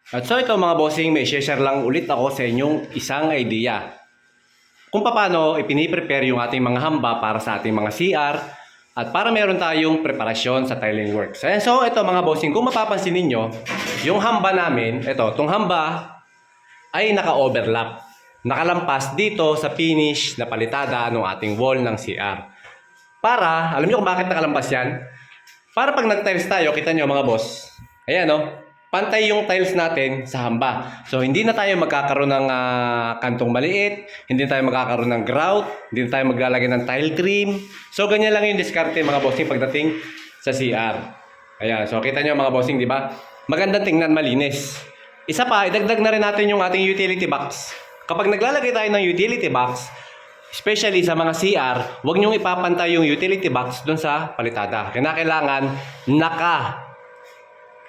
At so ito mga bossing, may share lang ulit ako sa inyong isang idea. Kung paano ipiniprepare yung ating mga hamba para sa ating mga CR at para meron tayong preparasyon sa tiling works. Ayan, so ito mga bossing, kung mapapansin ninyo, yung hamba namin, itong hamba ay naka-overlap. Nakalampas dito sa finish na palitada ng ating wall ng CR. Para, alam niyo kung bakit nakalampas yan? Para pag nag-tiles tayo, kita nyo mga boss, ayan pantay yung tiles natin sa hamba. So hindi na tayo magkakaroon ng kantong maliit, hindi tayo magkakaroon ng grout, hindi na tayo maglalagay ng tile trim. So ganyan lang yung diskarte mga bossing pagdating sa CR. Ayan, so kita nyo mga bossing, di ba? Magandang tingnan, malinis. Isa pa, idagdag na rin natin yung ating utility box. Kapag naglalagay tayo ng utility box, especially sa mga CR, huwag niyong ipapantay yung utility box dun sa palitada. Kailangan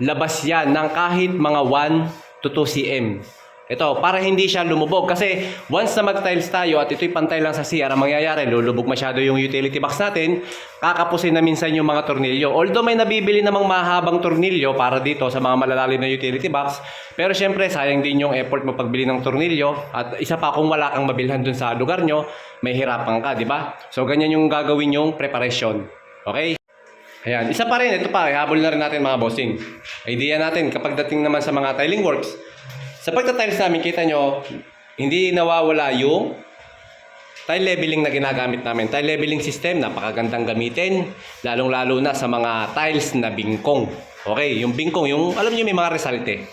labas yan ng kahit mga 1 to 2 cm. Ito, para hindi siya lumubog. Kasi once na mag-tiles tayo at ito'y pantay lang sa CR, ang mangyayari, lulubog masyado yung utility box natin, kakapusin na minsan yung mga tornilyo. Although may nabibili namang mahabang tornilyo para dito sa mga malalalim na utility box, pero syempre sayang din yung effort mo pagbili ng tornilyo. At isa pa, kung wala kang mabilhan dun sa lugar nyo, may hirapan ka, di ba? So ganyan yung gagawin yung preparation. Okay? Ayan, isa pa rin, ito pa, habol na rin natin mga bossing. Idea natin, kapag dating naman sa mga tiling works, sa pagta-tiles namin, kita nyo, hindi nawawala yung tile leveling na ginagamit namin. Tile leveling system, napakagandang gamitin, lalong-lalo na sa mga tiles na bingkong. Okay, yung bingkong, yung, alam nyo may mga resalte.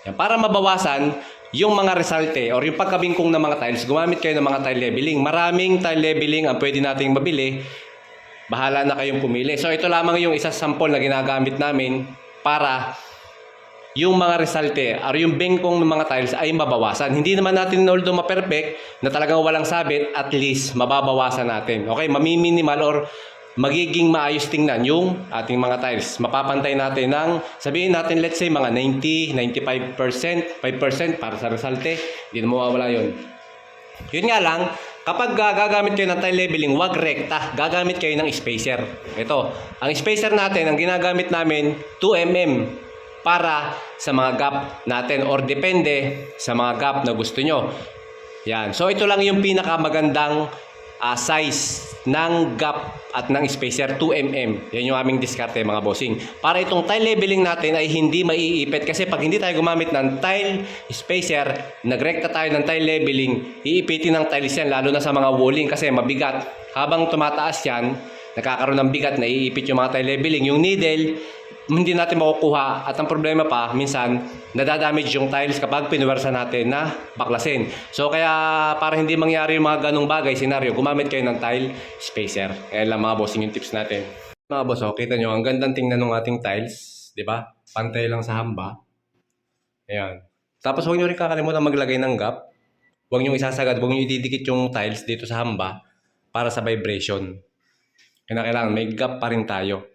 Yan, para mabawasan yung mga resalte or yung pagkabingkong ng mga tiles, gumamit kayo ng mga tile leveling. Maraming tile leveling ang pwede nating mabili. Bahala na kayong pumili. So ito lamang yung isa sample na ginagamit namin para yung mga resalte or yung bengkong ng mga tiles ay mabawasan. Hindi naman natin although ma-perfect na talagang walang sabit, at least mababawasan natin. Okay, mamiminimal or magiging maayos tingnan yung ating mga tiles. Mapapantay natin ng, sabihin natin let's say mga 90, 95%, 5% para sa resalte. Hindi na mawawala yun. Yun nga lang, kapag gagamit kayo ng tile leveling, wag rekta. Gagamit kayo ng spacer. Ito, ang spacer natin, ang ginagamit namin, 2 mm para sa mga gap natin or depende sa mga gap na gusto nyo. Yan. So ito lang yung pinakamagandang size ng gap at ng spacer, 2 mm. Yan yung aming diskarte mga bossing. Para itong tile leveling natin ay hindi maiipit, kasi pag hindi tayo gumamit ng tile spacer, nagrekta tayo ng tile leveling, iipitin ng tiles yan, lalo na sa mga walling kasi mabigat. Habang tumataas yan, nagkakaroon ng bigat, naiipit yung mga tile leveling. Yung needle, hindi natin makukuha, at ang problema pa, minsan nadadamage yung tiles kapag pinuwersa natin na baklasin. So kaya para hindi mangyari yung mga ganong bagay, senaryo, gumamit kayo ng tile spacer. Kaya lang mga bossing yung tips natin. Mga boss, kita nyo, ang gandang tingnan ng ating tiles, di ba? Pantay lang sa hamba. Ayan. Tapos huwag nyo rin kakalimutan maglagay ng gap. Huwag nyo isasagad, huwag nyo ididikit yung tiles dito sa hamba para sa vibration. Kailangan may gap pa rin tayo.